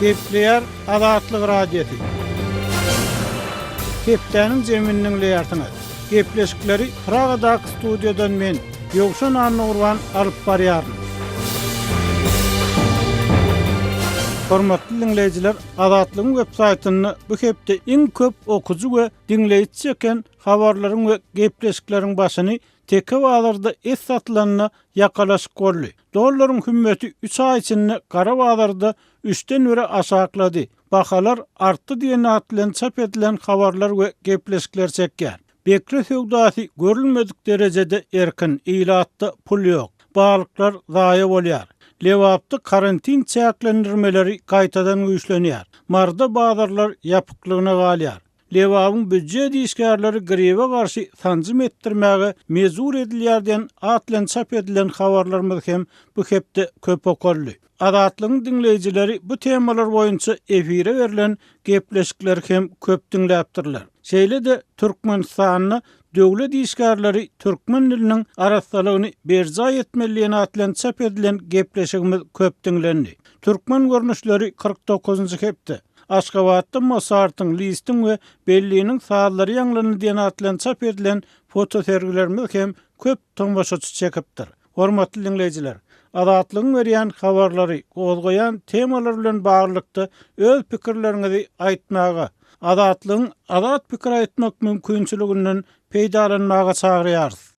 Kepler Azatlyk Radiosu. Keptäniň jeminiň leýartyny. Kepleşikleri Pragadak studiýadan men Ýogşan Annurwan alyp barýaryn. Hormatly dinleýijiler, Azatlygyň web saýtyny bu hepde iň köp okuju we dinleýiçi çeken habarlaryň we gepleşikleriň başyny teke wagtlarda es satylanna ýakalaşyp boldy. Dollaryň hümmeti 3 ay içinde gara wagtlarda 3-den bire aşaklady. Bahalar artdy diýen atlan çap edilen habarlar we gepleşikler çekýär. Bekre söwdasy görülmedik derejede erkin, ilatda pul ýok. Balyklar zaýa bolýar. Lewapda karantin çäklendirmeleri gaýtadan güýçlenýär. Marda bazarlar ýapyklygyna galýar. Lewabyň büdje diýişgärleri greve garşy sanjym etdirmäge mezur edilýärden atlan çap edilen habarlarymyz hem bu hepde köp okurly. Azatlygyň dinleýijileri bu temalar boýunça efire berilen gepleşikler hem köp dinläpdirler. Şeýle de Türkmenistanyny döwlet diýişgärleri türkmen diliniň araçsalygyny berja etmeliligine atlan çap edilen gepleşigimiz köp dinlendi. Türkmen görnüşleri 49-njy hepde Aşgabatda Mozartyň, Lisztiň we Belliňiň saallary ýanglany diýen atlan çap edilen foto sergilerimiz hem köp tombaşaçy çekipdir. Hormatly dinleýijiler, Azatlygyň berýän habarlary, gozgoýan temalar bilen baglykda öz pikirleriňizi aýtmaga, Azatlygyň azat pikir aýtmak mümkinçiliginden peýdalanmaga çagyrýarys.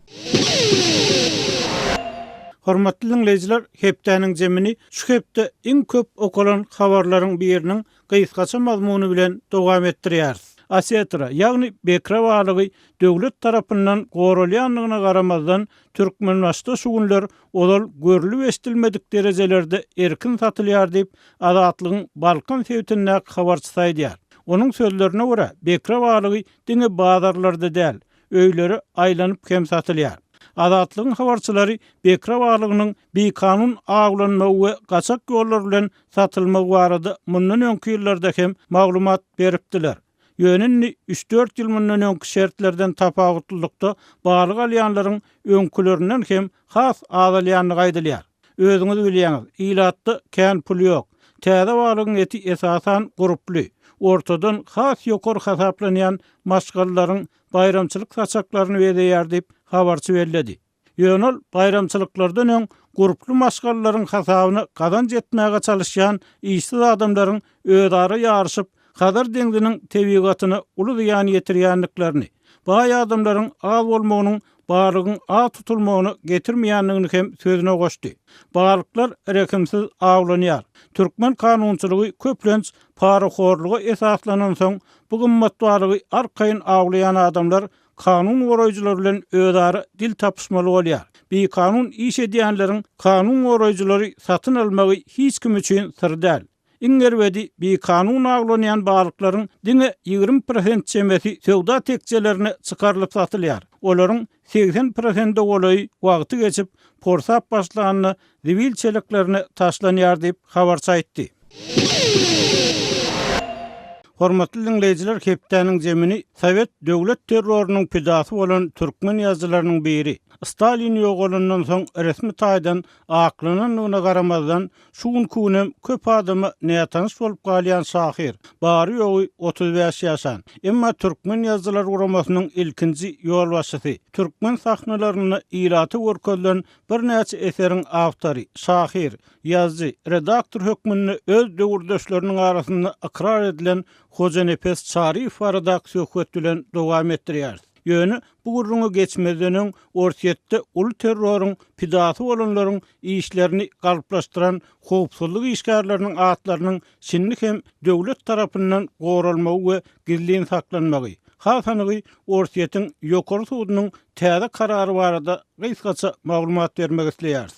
Hormatly dinleýijiler, hepdäniň jemini şu hepde iň köp okulan habarlaryň biriniň gysgaça mazmuny bilen dowam etdirýäris. Asetra, ýagny bekre walygy döwlet tarapyndan gorulýanlygyna garamazdan Türkmenbaşda şu günler olal görülüp estilmedik derejelerde erkin satylýar diýip Azatlygyň Balkan sewtine habarçy saýdýar. Onuň sözlerine görä, bekre walygy diňe bazarlarda däl, öýleri aýlanyp hem satylýar. Azatlygyň habarçylary bekre walygynyň bekanun aglanmagy we gaçak ýollar bilen satylmagy barada mundan öňki ýyllarda hem maglumat beripdiler. Ýönünni 3-4 ýyl mundan öňki şertlerden tapawutlykda balyk alýanlaryň öňkülerinden hem has azalýanyny gaýdylýar. Özüňiz bilýäňiz, ilatda kän pul ýok. Täze balygyň eti esasan guruply. Ortadan has ýokary hasaplanýan maşgallaryň bayramçylyk saçaklaryny berýär diýip habarçy berledi. Ýönül bayramçylyklardan öň guruply maşgallaryň hasabyny kazanç etmäge çalışýan işsiz adamlaryň öýdary ýaryşyp kadar dengdinin tebigatyny uly ýany ýetirýänliklerini, baý adamlaryň az bolmagynyň balygyň az tutulmagyny getirmeýänligini hem sözüne goşdy. Balyklar rekimsiz aglanýar. Türkmen kanunçylygy köplenç paraxorlugy esaslanan soň bu gymmat balygy arkaýyn aglaýan adamlar kanun goraýjylary bilen öýdary dil tapyşmaly bolýar. Bir kanun iş edýänleriň kanun goraýjylary satyn almagy hiç kim üçin sir däl. İngerwedi bir kanun aglanýan balyklaryň diňe 20% çemeti sowda tekçelerini çykarylyp satylýar. Olaryň 80% golaý wagty geçip porsap başlanyny zibil çeliklerini taşlanýar diýip habarçy aýtdy. Hormatly dinleýijiler, hepdäniň jemini Sowet döwlet terrorunyň pidasy bolan türkmen ýazgylarynyň biri. Stalin ýogalyndan soň resmi taýdan aklanynyna garamazdan şu gün kunem köp adamy näýatanyş bolup galýan şahir. Bary ýogy 35 ýaşan. Emma türkmen ýazgylary guramasynyň ilkinji ýol başçysy. Türkmen sahnalaryny iraty görkezlen bir näçe eseriň awtory, şahir, ýazgy, redaktor hökmünde öz döwürdeşleriniň arasynda ikrar edilen Hoja Nefes Şarif redaksiýa hökmünden dowam etdirýär. Ýöne bu gurruňa geçmezden ortaýetde ul terroryň pidasy bolanlaryň işlerini galplaşdyran howpsuzlyk işgärleriniň atlarynyň şinlik hem döwlet tarapyndan goralmagy we gizliň saklanmagy. Hasanygy ortaýetiň ýokary sudynyň täze karary barada gysgaça maglumat bermek isleýäris.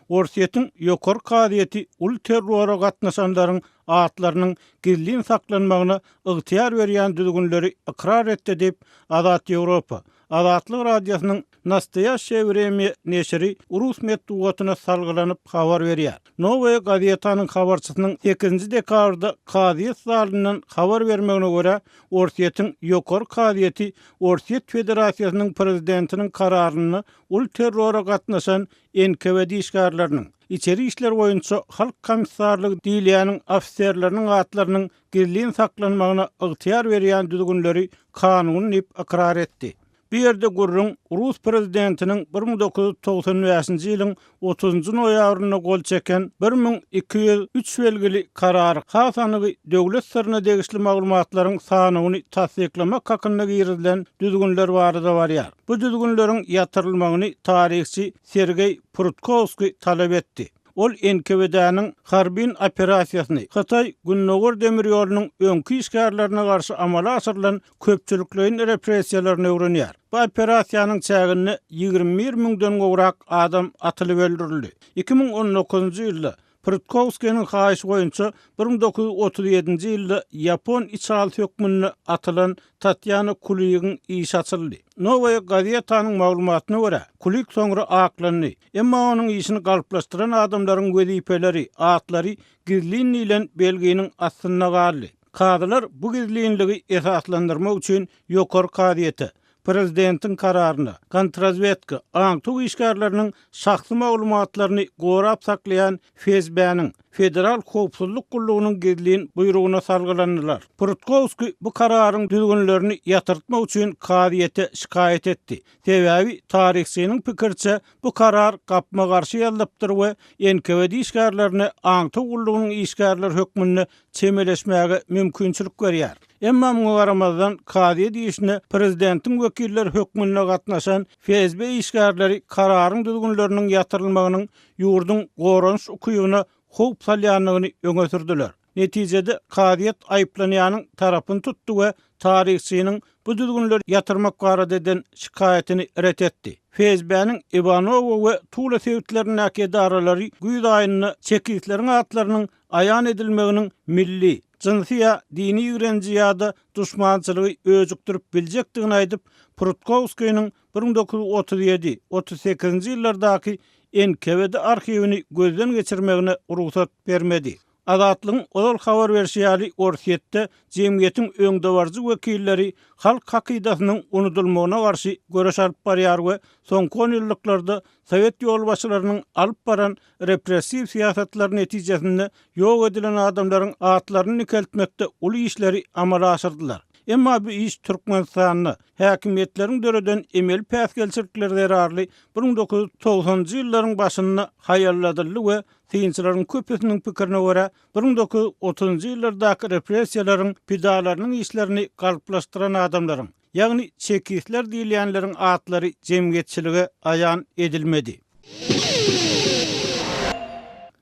Ortaýetiň ýokary kadiýeti ul terrora gatnaşanlaryň atlarynyň gizliň saklanmagyna ygtyýar berýän düzgünleri ikrar etdi diýip Azat Ýewropa, Azatlyk radiosynyň Nastoyaşe Vremya neşri Urus medeniýetyna salgylanyp habar berýär. Novaya gazetanyň habarçysynyň 8-nji dekabrda Kaziýet zalynyň habar bermegine görä, Orsiýetiň ýokary kaziýeti Orsiýet Federasiýasynyň prezidentiniň kararyny ul terrora gatnaşan NKVD işgärleriniň İçeri işler boýunça halk komissarlygy diýilýäniň ofisierleriniň atlarynyň gizliliğin saklanmagyna ygtyýar berýän düzgünleri kanuny ip akrar etdi. Bir yerde gurrun Rus prezidentinin 1995-nji ýylyň 30-njy noýabryna gol çeken 1203 belgili karary hasanygy döwlet sirrine degişli maglumatlaryň sanyny tasdiklamak hakynda girilen düzgünler barada barýar. Bu düzgünleriň ýatyrylmagyny tarihçi Sergey Prudkovskiy talap etdi. Ol NKVD-niň harbin operasiýasyny Hatay Günnöwür demir ýolunyň öňkü işgärlerine garşy amala aşyrylan köpçülikliň repressiýalaryny öwrenýär. Bu operasiýanyň çägini 21 000-den gowrak adam atylyp öldürildi. 2019-njy ýylda Prudkovskiýnyň haýyşy boýunça 1937-nji ýylda Yapon içalat hökmüne atylan Tatyana Kulygyň iş açyldy. Novaya gazetanyň maglumatyna görä, Kulyk soňra aklandy. Emma onuň işini galplaşdyran adamlaryň wezipeleri, atlary gizliliğin bilen belginiň astyna galdy. Kadylar bu gizlilinligi esaslandyrmak üçin ýokary kaziýeti Prezidentin kararyna, kontrrazvedka, aňtuk işgärleriniň şahsy maglumatlaryny gorap saklayan FSB-niň Federal Howpsuzlyk Gullugynyň gizliliğin buyruguna salgylandylar. Prudkovskiy bu kararyň düzgünlerini ýatyrtmak üçin kaziýete şikayet etdi. Sebäbi tarihçiniň pikirçe bu karar gapma garşy ýalypdyr we NKVD işgärlerini aňtuk gullugynyň işgärler hökmüne çemeleşmäge mümkinçilik berýär. Emma muňa garamazdan kaziýet diýişine prezidentiň wekilleri hökmüne gatnaşan FSB işgärleri kararyň düzgünleriniň ýatyrylmagynyň ýurdun goranç ukybyna howp salýanlygyny öňe sürdiler. Netijede kaziýet aýplanýanyň tarapyny tutdy we tarihçiniň bu düzgünleri ýatyrmak barada eden şikaýetini ret etdi. FSB-niň Ivanow we Tula sewitleriniň edaralary güýz aýyny çekilişleriň atlarynyň aýan edilmeginiň milli, jinsiýa, dini ýürenji ýa-da duşmançylygy öjükdirip biljekdigini aýdyp, Prudkovskiýnyň 1937-38-nji ýyllardaky NKVD arxivini gözden geçirmegine ruhsat bermedi. Azatlygyň ozal habar berýäli Orsiýetde jemgyýetiň öňdewarjy wekilleri halk hakydatynyň unutulmagyna garşy göreş alyp barýar we soňky 10 ýyllyklarda Sowet ýolbaşçylarynyň alyp baran repressiw siýasatlaryň netijesinde ýok edilen adamlaryň atlaryny nikeltmekde uly işleri amala aşyrdylar. Emma bu iş Türkmenistanyny häkimetleriň döreden emel päsgelçilikleri derarly 1990-njy ýyllaryň başyna haýalladyldy we synçylaryň köpüsiniň pikirini görä 1930-njy ýyllardaky repressiýalaryň pidalarynyň işlerini galplaşdyran adamlaryň, ýagny çekişler diýilýänleriň atlary jemgyýetçilige aýan edilmedi.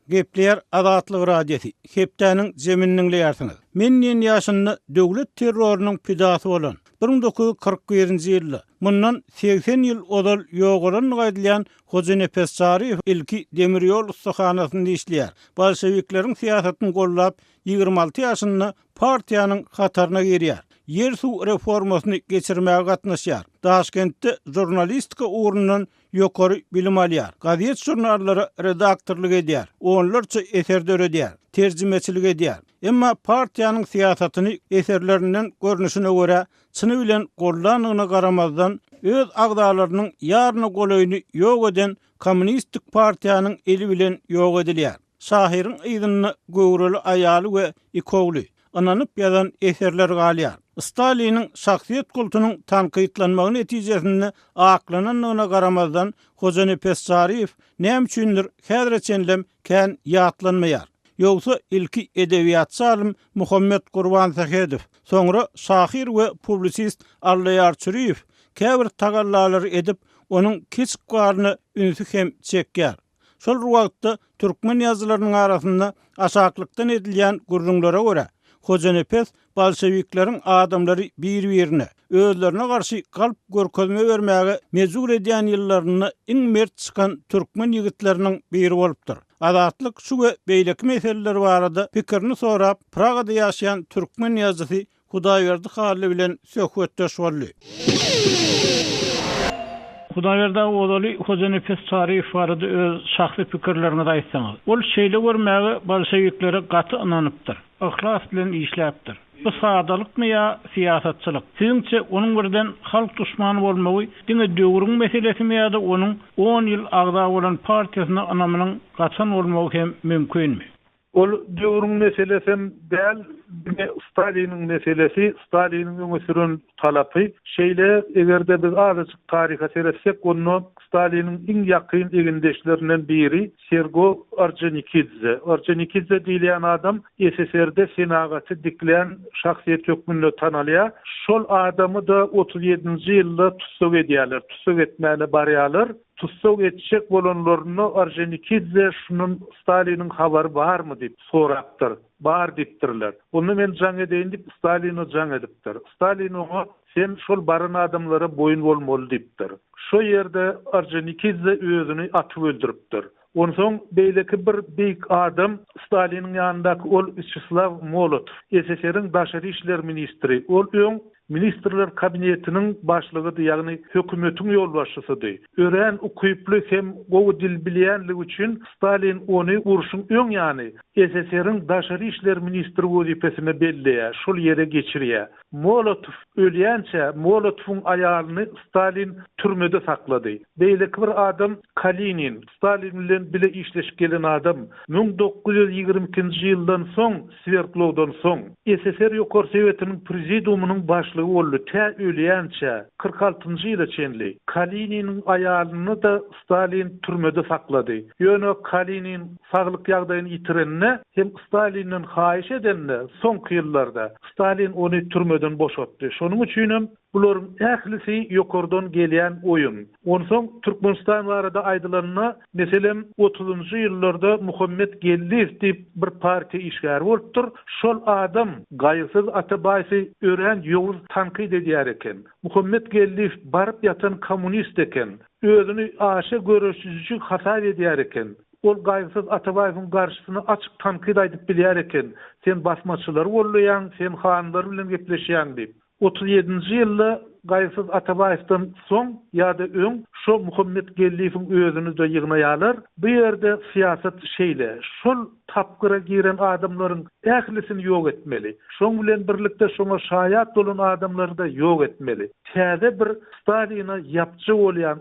Gepler Azatlyk radiosi. Hepdäniň jemininiň ýarsyňyz. Men ýaşynda döwlet terrorunyň pidasy bolan 1941-nji ýylda mundan 80 ýyl odal ýogaran gaýdylýan Hoca Nepes Şaryp ilki demir ýol ustahanasyny işleýär. Bolşeviklerin siýasatyny gollap 26 ýaşynda partiýanyň hataryna girýär. Yer su reformasyny geçirmäge gatnaşýar. Daşkentde jurnalistika ugrundan ýokary bilim alýar. Gazet jurnallary redaktorlyk edýär. Onlarça eser döredýär. Terjimeçilik edýär. Emma partiýanyň siýasatyny eserlerinden görnüşine görä çyny bilen gollanygyna garamazdan öz agdalarynyň ýaryny golaýyny ýok eden kommunistik partiýanyň eli bilen ýok edilýär. Şahyryň ýzyny göwreli aýaly we ikowly ananyp ýazan eserler galýar. Staliniň şahsiýet kultunyň tanqytlanmagy netijesinde aklananyna garamazdan Hoca Nepes Şaryp näme üçindir häzirçenlem kän ýatlanmaýar. Ýogsa ilki edebiýatçy alim Muhammed Gurban Sahedow, soňra şahyr we publisist Allaýar Çüriýew käbir tagallalary edip onuň kiçik garyny ünsü hem çekýär. Şol wagtda türkmen ýazgylarynyň arasynda aşaklykdan edilýän gurrunlara görä Hoca Nepes bolşevikleriň adamlary bir-birine özlerine garşy galp görkezme bermäge mejbur edýän ýyllaryny iň mert çykan türkmen ýigitleriniň biri bolupdyr. Azatlyk şu we beýleki meseleler barada pikirini sorap Pragada ýaşaýan türkmen ýazgysy Hudaýberdi Halil bilen söhbetdeş boldy. Hudaýerda odaly Hoca Nefes Sarif barada öz şahsy pikirlerini aýtsaňyz. Ol şeýle görmäge bolşewiklere gaty inanypdyr. Ihlas bilen işläpdir. Bu sadalykmy ya siýasatçylyk? Siziňçe onuň birden halk düşmany bolmagy diňe döwrüň meselesimi ýa-da onuň 10 ýyl agda bolan partiýasyna anamynyň gaçan bolmagy hem mümkinmi? Ol döwrüň meselesem däl, Staliniň meselesi, Staliniň öňe süren talapy. Şeýle egerde biz azyk taryha seretsek, onu Staliniň iň ýakyn egendeşlerinden biri Sergo Orджоникидзе. Orджоникидze diýilen adam SSR'de senagaty dikleyen şahsiýet hökmünde tanalýar. Şol adamy da 37-nji ýylda tutsak edýärler, tutsak etmäle barýarlar. Tutsak etjek bolanlaryny Orджоникидze şunun Staliniň habary barmy diýip sorapdyr. Bar dipdirler. Onu men jaň edeýin diýip Stalini jaň edipdir. Stalin oňa sen şol baryn adamlara boyun bolmaly diýipdir. Şo ýerde Orджоникидze özüni atyp öldüripdir. Ondan soň beýleki bir beýik adam Staliniň ýanyndaky ol Vyacheslav Molotov, SSR'ň daşary işler ministri. Ol öň Ministrler kabinetiniň başlygy, ýagny hökümetiň ýolbaşçysydy. Ören ukyply hem gowy dil bilýänligi üçin Stalin ony uruşyň öň ýany SSR'ň daşary işler ministri wezipesine belleýär, şol ýere geçirýär. Molotov ölýänçe Molotowyň aýalyny Stalin türmede saklady. Beýleki bir adam Kalinin, Stalin bilen bile işleşip gelen adam 1922-nji ýyldan soň Sverdlovdan soň SSR Ýokary Sowetiniň prezidiumynyň başlygy boldy. Tä ölýänçe 46-njy ýyla çenli Kalinin aýalyny da Stalin türmede saklady. Ýöne Kalinin saglyk ýagdaýyny ýitirenine hem Stalinin haýyş edenne soňky ýyllarda Stalin ony türmeden boşatdy. Şonuň üçin buların ählisi ýokardan gelýän oýun. Ondan soň Türkmenistan barada aýdylanyna, meselem 30-njy ýyllarda Muhammed Gelliýew diýip bir partiýa işgär bolupdyr. Şol adam gaýsyz Atabaýsy ören ýowuz tanqid edýär eken. Muhammed Gelliýew baryp ýatan kommunist eken. Özüni aşa görüşüjü hasar edýär eken. Ol gaýsyz Atabaýyň garşysyna açyk tanqid aýdyp bilýär eken. Sen basmaçylar bolýan, sen hanlar bilen gepleşýän diýip. 37-nji ýylda gaýsyz Atabaýyňdan soň ýa-da öň şo Muhammed Gelliýewiň özüni de ýygnaýarlar. Bu ýerde siýasat şeýle, şol tapgyra giren adamlaryň ählisini ýok etmeli. Şoň bilen birlikde şoňa şaýat bolan adamlary da ýok etmeli. Täze bir Stalina ýapjy bolýan,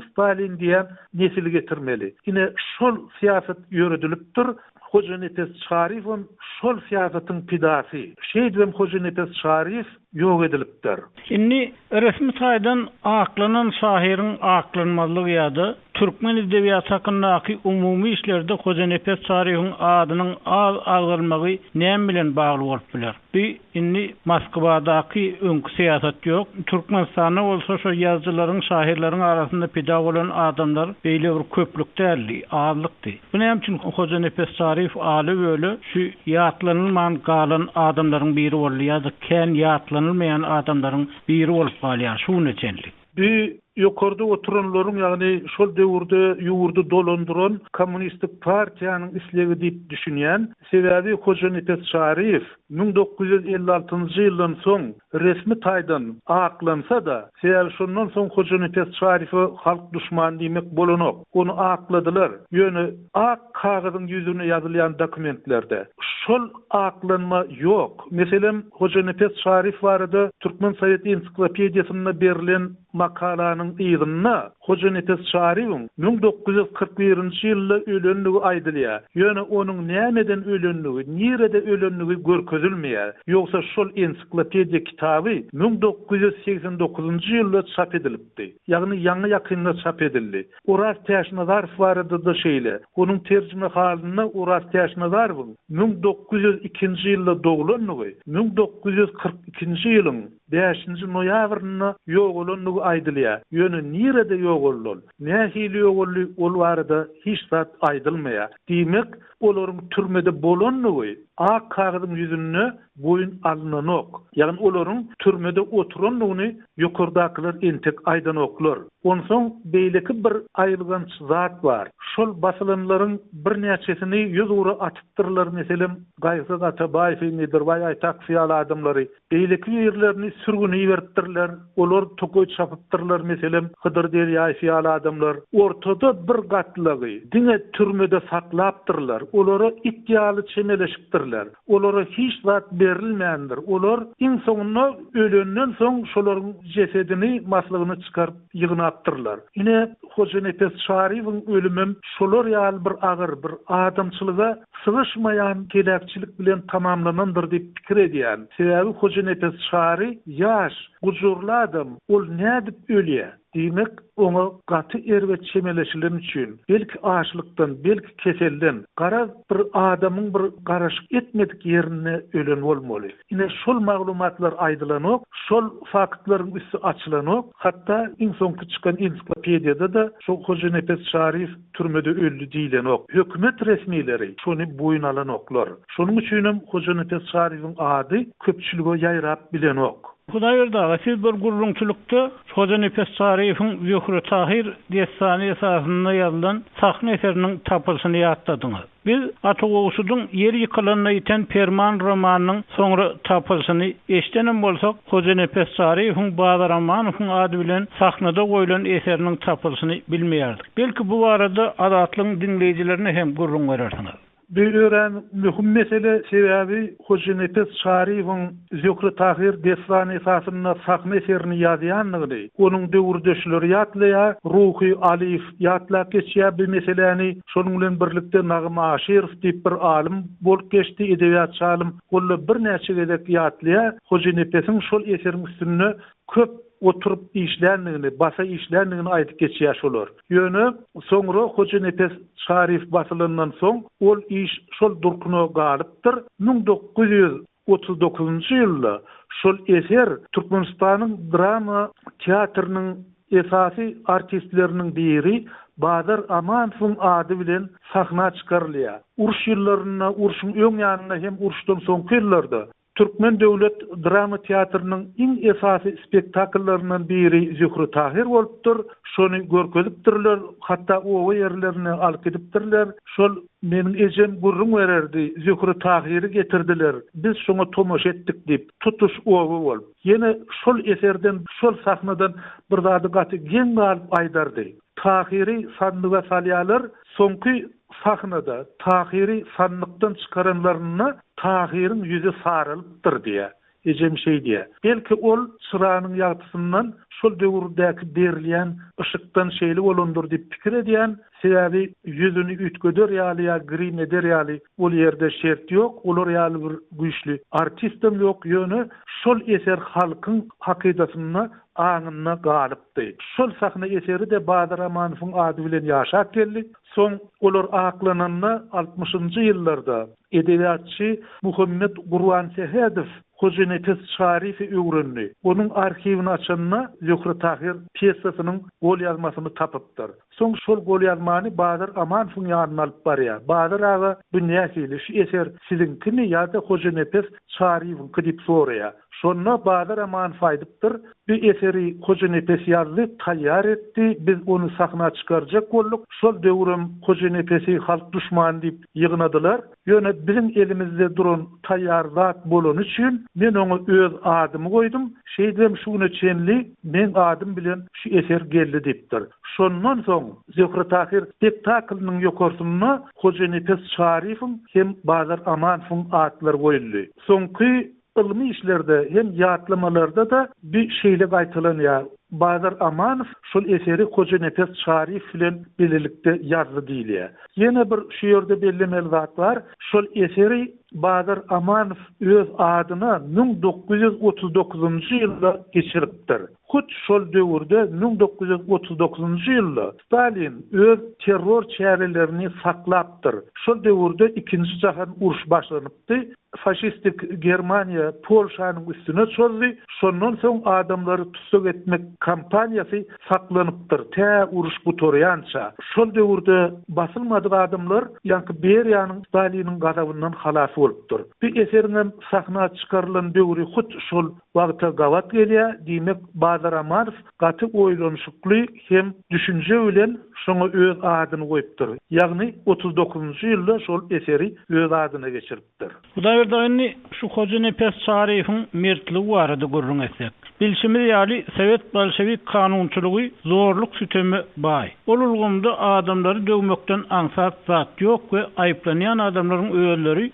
Stalin diýen nesil getirmeli. Ine şol siýasat ýöredilipdir. Hoca Nefes Sarif'in şol siyasetin pidası. Şeýdem Hoca Nefes Sarif ýok edilipdir. Şimdi resmi saýdan aklanan şahirin aklanmazlygy ýa-da Türkmen edebiýaty hakyndaky umumy işlerde Hoca Nefes Sarif'in adynyň agdalmagy näme bilen bagly bolup biler? Bir inni Moskwadaky öňkü siýasat ýok. Türkmenistanda bolsa şo ýazgylaryň, şahirleriň arasynda pida bolan adamlar beýle bir köplük däldi, azlykdy. Bu näme üçin Hoca Nefes Sarif aly böyle şu ýatlanylmayan galan adamlaryň biri boldy ýa-da kän ýatlanylmayan adamlaryň biri bolup galýar. Şunu çenlik. Bir ýokarda oturanlaryň, ýagny şol döwürde ýurdu dolandyran kommunistik partiýanyň islegi diýip düşünýän, sebäbi Hoca Nefes Sarif 1956-njy ýyldan soň resmi taýdan aklansa da, sebäbi şondan soň Hoca Nefes Sarify halk düşmany diýmek bolanok. Onu akladylar. Ýöne ak kagyzyň ýüzüne ýazylýan dokumentlerde şol aklanma ýok. Meselem Hoca Nefes Sarif barada Türkmen Sovet ensiklopediýasynda berilen makalanyň ýygyna Hoca Nefes Sarif'in 1941-nji ýylda ölenligi aýdylýar. Ýöne onuň nämeden ölenligi, nirede ölenligi görkezilmeýär. Ýogsa şol ensiklopediýa kitaby 1989-njy ýylda çap edilipdi. Ýagny ýangy ýakynda çap edildi. Uras Täşnazarov barada da şeýle. Onuň terjime halyna Uras Täşnazarowyň 1902-nji ýylda doglanlygy, 1942-nji ýylyň 5-nji noýabryna ýok bolanlygy aýdylýar. Ýöne nirede ýok boldy? Nähili ýok boldy? Ol barada hiç zat aýdylmaýar. Diýmek, olaryň türmede bolanlygy ak kagyzyň ýüzüne boyun alynanok. Ýagny olaryň türmede oturanlygyny ýokardakylar entek aýdanoklar. Ondan soň beýleki bir aýrylgan zat bar. Şol basylanlaryň bir näçesini ýüz ura atypdyrlar. Meselem gaýsyz Atabaýew, Nedirbaý, Aýtak fiýal adamlary beýleki ýerlerini sürgüni beripdirler, olar tokoy çapypdyrlar meselem Hıdır Derýaý ýaly adamlar ortada bir gatlygy diňe türmede saklapdyrlar. Olara iddialy çemeleşipdirler. Olara hiç zat berilmeýändir. Olar iň soňunda ölenden soň şolaryň jesedini maslygyny çykaryp ýygnapdyrlar. Ine Hoca Nefes Şarifiň ölümem şolar ýaly bir agyr bir adamçylyga sygyşmaýan gelekçilik bilen tamamlanandyr diýip pikir edýän. Sebäbi Hoca Nefes Şari ýaş, gujurly adam. Ol nädip ölýär? Demek ona gaty erwe çemeleşilen üçin belki açlykdan, belki keselden gara bir adamyň bir garaşyk etmedik ýerine ölen bolmaly. Ine şol maglumatlar aýdylanyp, şol faktlaryň üstü açylanyp, hatda iň soňky çykan ensiklopediýada da şol Hoca Nefes Şarif türmede öldü diýilen ok. Hökümet resmileri şonu boyun alan oklar. Şonuň üçin hem Hoca Nefes Şarifiň ady köpçülige ýaýrap bilen ok. Hudaýerda siz bir gurrunçylykda Hoca Nefes Şarifiň Zühre Tahir destany esasynda ýazylan sahne eseriniň tapylysyny ýatladyňyz. Biz Atogowsudyň yer ýykylanyna iten Perman romanynyň soňra tapylysyny eşdenem bolsak, Hoca Nefes Şarifiň Bazar Amanowyň ady bilen sahnada goýulan eseriniň tapylysyny bilmeýärdik. Belki bu barada adatlyň dinleýijilerine hem gurrun berersiňiz. Böyleren mühim mesele sebebi Hoca Nefes Şarifiň Zühre Tahir destany esasynda sahne eserini ýazýanlygy, onuň döwürdeşleri ýatlaýar, ruhy alif ýatlap geçýär bu meseleni. Şonuň bilen birlikde Nagym Aşyrov diýip bir alim bolup geçdi, edebiyat alim. Golla bir näçe gezek ýatlaýar. Hoca Nefesiň şol eseriň üstüne köp oturup işlerligini, basa işlerligini aýdyp geçýär şolar. Ýöne soňra Hoca Nefes Şarif basylyndan soň ol iş şol durkuny galypdyr. 1939-njy ýylda şol eser Türkmenistanyň drama teatrynyň esasy artistleriniň biri Bazar Amanowyň ady bilen sahna çykarylýar. Uruş ýyllaryna, uruşyň öň ýanyna hem uruşdan soňky ýyllarda Türkmen Döwlet Drama Teatrynyň iň esasy spektakllarynyň biri Zühre Tahir bolupdyr. Şonu görkezipdirler, hatda owa ýerlerine alyp gidipdirler. Şol meniň ejem gurrun bererdi, Zühre Tahir'i getirdiler. Biz şoňa tomoş etdik diýip tutuş owa bolup. Ýene şol eserden, şol sahnadan bir zady gaty geň galyp aýdardy. Tahiri sandyga salýarlar, soňky sahnada Tahiri sanlykdan çykaranlaryna Tahiriň ýüzi sarılıpdyr diýär. Ejem şey diýär. Belki ol çyranyň ýagtysyndan şol döwürdäki berilýän ışykdan şeýle bolandyr diýip pikir edýän. Sebäbi ýüzüni ütgöder ýaly grim eder ýaly ol ýerde şert ýok, olar ýaly bir güýçli artistim ýok. Ýöne şol eser halkyň hakydatyna aňyna galypdy. Şol sahna eseri de Bazar Amanowyň ady bilen ýaşap geldi. Soň olar aklananna 60-njy ýyllarda edebiyatçy Muhammed Gurwan Sehedow Hoca Nefes Şarifi öwrenli. Onuň arxiwini açanna Zühre Tahir pyesasynyň gol ýazmasyny tapypdyr. Soň şol gol ýazmany Bazar Amanowyň ýanyna alyp barýar. Bazar aga dünýä hili şu eser sizinkimi ýa-da Hoca Nefes Şarifiň diýip soraýar. Şonna Bazar Amanow aýdypdyr. Bu eseri Hoca Nefes ýazdy, taýýar etdi. Biz onu sahna çykarjak bolduk. Şol döwrüm Hoca Nefesi halk düşman diýip ýygnadylar. Ýöne bizim elimizde duran taýýar zat bolan üçin men oňa öz adymy goýdum. Şeýdem şuny çenli men adym bilen şu eser geldi diýipdir. Şondan soň Zühre Tahir spektaklynyň ýokarsyna Hoca Nefes Şarifiň hem Bazar Amanowyň adlary goýuldy. Soňky ilmi işlerde hem ýatlamalarda da bir şeýle gaýtalanýar. Bazar Amanow şol eseri Hoca Nefes Şarif bilen birlikde ýazdy diýilýär. Ýene bir şu ýerde bellemeli zat bar. Şol eseri Bazar Amanow öz adyna 1939-njy ýylda geçiripdir. Hut şol döwürde 1939-njy ýylda Stalin öz terror çärelerini saklapdyr. Şol döwürde 2-nji jahan uruş başlanypdy. Faşistik Germaniýa Polşanyň üstüne çözdü. Şondan soň adamlary tutsak etmek kampaniyasy saklanypdyr. Tä uruş butoryança. Şol döwürde basylmadyk adamlar ýa-ni Berýanyň Staliniň gazabyndan halas bolupdyr. Bir eserinem sahna çykarylan döwri hut şol wagta gawat gelýär. Diýmek Bazar Amarov gaty oýlanşykly hem düşünje bilen şoňa öz adyny goýupdyr. Ýagny 39-njy ýylda şol eseri öz adyna geçiripdir. Hudaýberdi şu Hoca Nefes Şarifiň mertligi barada görüň etsek. Bilşimiz ýaly Sowet Bolşewik kanunçylygy zorluk sütemi bay. Ol ulgamda adamlary döwmekden aňsat zat ýok we aýplanýan adamlaryň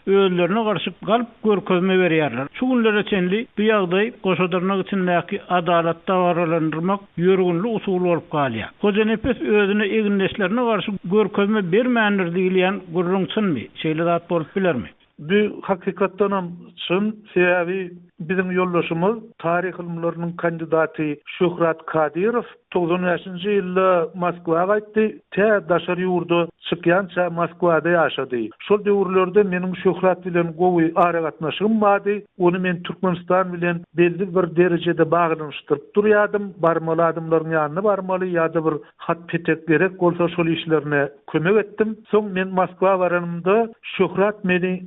öýlerine garşy galp görkezme berýärler. Şu günlere çenli bu ýagdaý goşadyrnak içindäki adalat dawarlandyrmak ýörgünli usul bolup galýar. Hoja Nefes özüne eginleşlerine garşy görkezme bermändir diýilýän gurrunçynmy? Şeýle zat bolup bilermi? Bu hakykatdan hem çyn sebäbi bizim ýoldaşymyz tarih ilmläriniň kandidaty Şöhrat Kadirov 90-njy ýylda Moskwaga gitdi. Tä daşary ýurdu çykýança Moskwada ýaşady. Şol döwürlerde meniň Şöhrat bilen gowy ara gatnaşygym bardy. Onu men Türkmenistan bilen belli bir derejede baglanyşdyryp durýardym. Barmaly adamlaryň ýanyna barmaly ýa-da bir hat petek gerek bolsa şol işlerine kömek etdim. Soň men Moskwa baranymda Şöhrat meni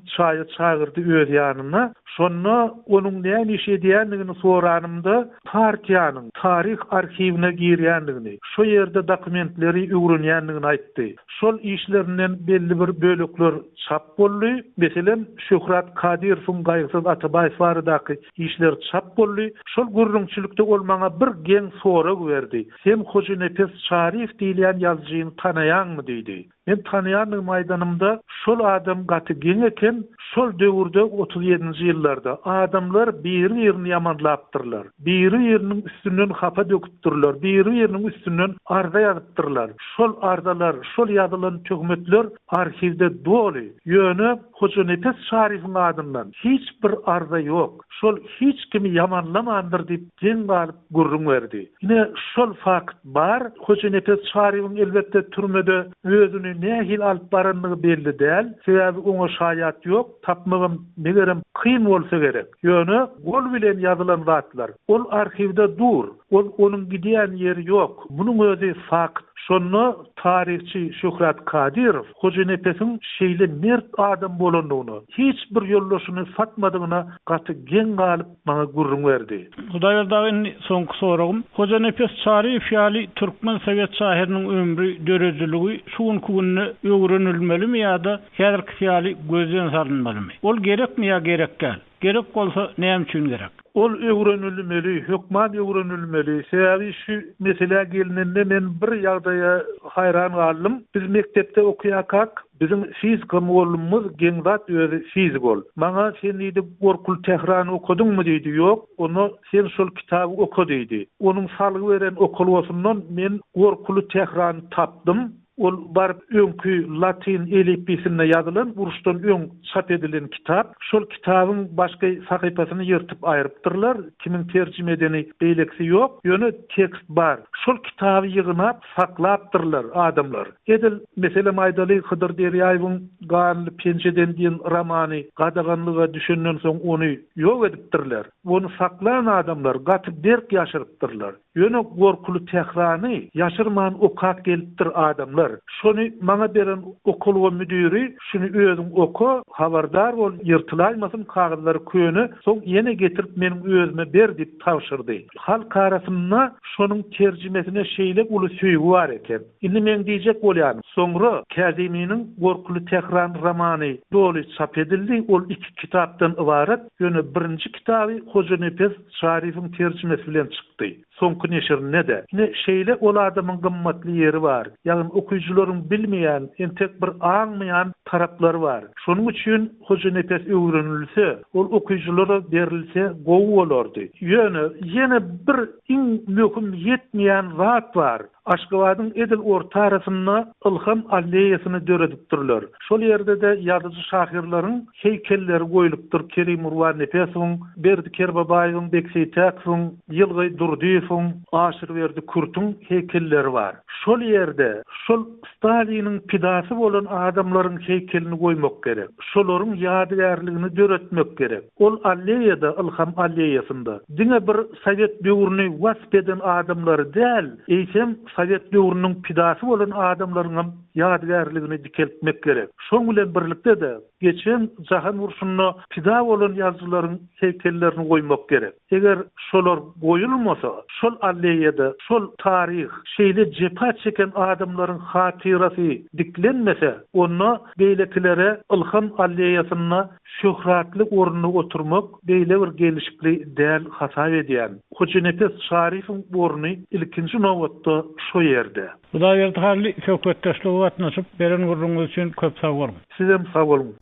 çağırdy öz ýanyna. Şonda onuň näme iş edýändigini soranymda partiýanyň tarih arhiwine girýändigini, şo ýerde dokumentleri öwrenýändigini aýtdy. Şol işlerinden belli bir bölükler çap boldy. Meselen Şöhrat Kadirowyň gaýgysyz Atabaýew baradaky işler çap boldy. Şol gurrunçylykda olmaňa bir geň sorak berdi. Sen Hoja Nefes Şarif diýilýän ýazgyny tanaýanmy diýdi. Men tanıyanlyk maydanymda şol adam gaty geň eken, şol döwürde 37-nji ýyllarda adamlar biri-birini ýamanlapdyrlar. Biri-biriniň üstünden hapa döküpdyrlar. Biri-biriniň üstünden arda ýazypdyrlar. Şol ardalar, şol ýazylan töhmetler arhiwde doly. Ýöne Hoja Nefes Şarifiň adyndan hiç bir arda ýok. Şol hiç kimi ýamanlamandyr diýip geň galyp gurrun berdi. Ine şol fakt bar. Hoja Nefes Şarifiň elbetde türmede özüni nähil alyp baranlygy belli däl. Sebäbi oňa şaýat ýok. Tapmagym negerem kyn bolsa gerek. Ýöne gol bilen ýazylan zatlar. Ol arhiwde dur. Ol onuň gidýän ýeri ýok. Munyň özü fakt. Şonu tarihçi Şöhrat Kadirov Hoja Nefesiň şeýle mert adam bolandygyny, hiç bir ýoldaşyny satmadygyna gaty geň galyp maňa gurrun berdi. Hudaýberdi soňky soragym, Hoja Nefes Şarif ýaly Türkmen Sowet şäheriniň ömrü dörejiligi şu günne öwrenilmelimi ýa-da häzirki ýaly gözden salynmalymy? Ol gerekmi ýa gerek däl? Gerek bolsa näme üçin gerek? Ol öwrenilmeli, hökman öwrenilmeli. Sebäbi şu mesele gelinende men bir ýagdaýa hayran galdym. Biz mektepde okuýakak, bizim fizika muallimimiz geňzat özü fizik bol. Maňa sen diýdi, Gorkul Tehrany okudyňmy diýdi. Ýok, onu sen şol kitaby oku diýdi. Onuň salgy beren okulwasyndan men Gorkul Tehrany tapdym. Ol barıp öňkü latin elifbisinde ýazylan, uruşdan öň çap edilen kitap. Şol kitabyň başga sahypasyny ýyrtyp aýrypdyrlar. Kimiň terjime edeni beýleksi ýok. Ýöne tekst bar. Şol kitaby ýygnap saklapdyrlar adamlar. Edil mesele Maýdaly Hydyr Derýaýewiň Garly Pençeden diýen romany gadaganlyga düşünden soň onu ýok edipdirler. Onu saklayan adamlar gaty berk ýaşyrypdyrlar. Ýöne Gorkul Tehrany ýaşyrman okak gelipdir adamlar. Şonu maňa beren okulwa müdiri, şunu özüň oku, habardar bol, ýyrtylaýmasyn kagazlary köni, soň ýene getirip meniň özüme ber diýip tapşyrdy. Halk arasynda şonuň terjimesine şeýle uly söýgi bar eken. Indi men diýjek bolýan, soňra Kaziminiň Gorkul Tehran romany doly çap edildi. Ol 2 kitapdan ibaret. Ýöne birinji kitaby Hoja Nefes Şarifiň terjimesi bilen çykdy. Soňky neşirinde de. Ne şeýle ol adamyň gymmatly ýeri bar. Ýagny okuyjularyň bilmeýän, entek bir aňmaýan taraplary bar. Şonuň üçin Hoja Nefes öwrenilse, ol okuyjulara berilse gowy bolardy. Ýöne ýene bir iň möhüm ýetmeýän zat bar. Aşgabatyň Edil orta arasyna Ilham alleýasyny döredipdirler. Şol ýerde de ýazyjy şahyrlaryň heýkelleri goýulypdyr. Kerim Urwan Nepesowyň, Berdi Kerbabaýyň, Bekseytäkowyň, Ýylgy Durdiýewiň, Aşyrberdi Kurtuň heýkelleri bar. Şol ýerde şol Staliniň pidasy bolan adamlaryň heýkelini goýmak gerek. Şolaryň ýadygärligini döretmek gerek. Ol alleýada, Ilham alleýasynda diňe bir Sowet döwrüni wasp eden adamlary däl, eýsem Sowet döwrüniň pidasy bolan adamlaryň ýadygärligini dikeltmek gerek. Şoň bilen birlikde de geçen jahan urşunyna pida bolan ýazgylaryň heýkellerini goýmak gerek. Eger şolar goýulmasa, şol alleýada, şol taryh, şeýle jepa çeken adamlaryň hatyrasy diklenmese, onda beýlekilere Ilham alleýasyna şöhratly ornuny oturmak beýle bir gelişikli däl hasap edýän. Hoca Nefes Şarifiň ornuny ilkinji nowatda şo ýerde. Hudaý berdi hali söhbetdeşlik atnaşyp beren gurrunňyz üçin köp sag bolun. Sizem sag bolun.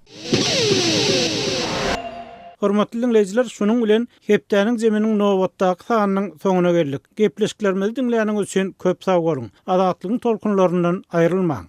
Hormatly dinleýijiler, şunuň bilen hepdäniň jeminiň nowatdaky sanynyň soňuna geldik. Gepleşiklerimizi dinleýäniňiz üçin köp sag bolun. Azatlygyň tolkunlaryndan aýrylmaň.